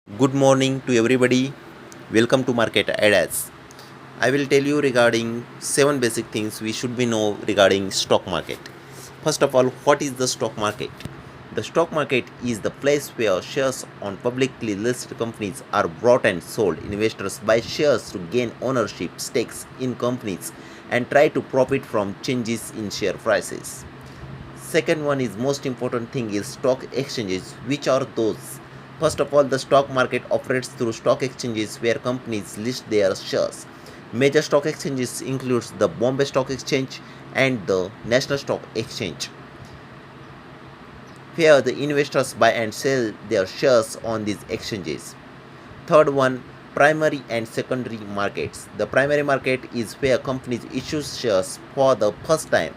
Good morning to everybody. Welcome to Market Ideas. I will tell you regarding 7 basic things we should be know regarding stock market. First of all, what is the stock market? The stock market is the place where shares on publicly listed companies are bought and sold. Investors buy shares to gain ownership stakes in companies and try to profit from changes in share prices. Second one is most important thing is stock exchanges. Which are those? First of all, the stock market operates through stock exchanges where companies list their shares. Major stock exchanges includes the Bombay Stock Exchange and the National Stock Exchange, where the investors buy and sell their shares on these exchanges. Third one, primary and secondary markets. The primary market is where companies issue shares for the first time,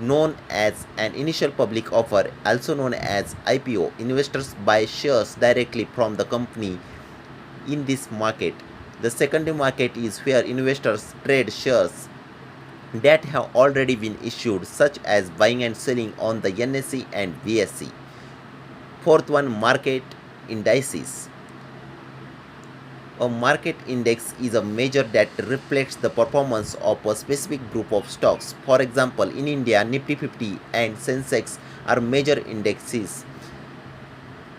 known as an initial public offer, also known as IPO. Investors buy shares directly from the company in this market. The secondary market is where investors trade shares that have already been issued, such as buying and selling on the NSE and BSE. Fourth one, market indices. A market index is a measure that reflects the performance of a specific group of stocks. For example, in India, Nifty 50 and Sensex are major indexes.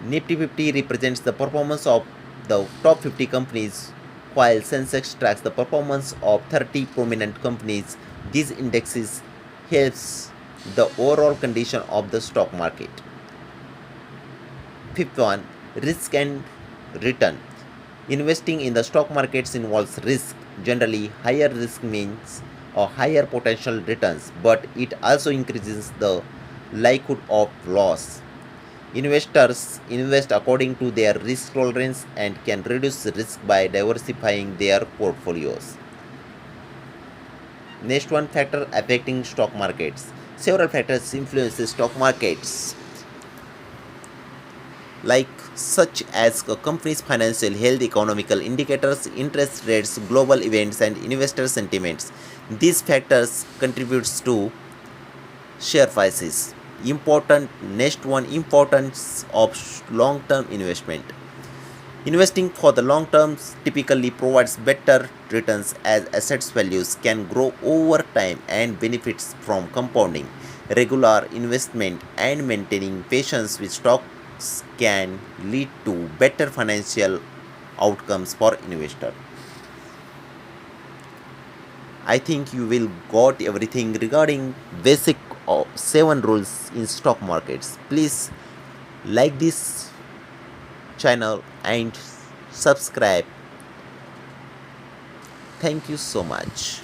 Nifty 50 represents the performance of the top 50 companies, while Sensex tracks the performance of 30 prominent companies. These indexes helps the overall condition of the stock market. Fifth one, risk and return. Investing in the stock markets involves risk. Generally, higher risk means a higher potential returns, but it also increases the likelihood of loss. Investors invest according to their risk tolerance and can reduce risk by diversifying their portfolios. Next one, factor affecting stock markets. Several factors influence the stock markets, like such as a company's financial health, economical indicators, interest rates, global events, and investor sentiments. These factors contributes to share prices. Important next one, importance of long-term investment. Investing for the long term typically provides better returns as assets values can grow over time and benefits from compounding. Regular investment and maintaining patience with stocks can lead to better financial outcomes for investor. I think you will got everything regarding basic 7 rules in stock markets. Please like this channel and subscribe. Thank you so much.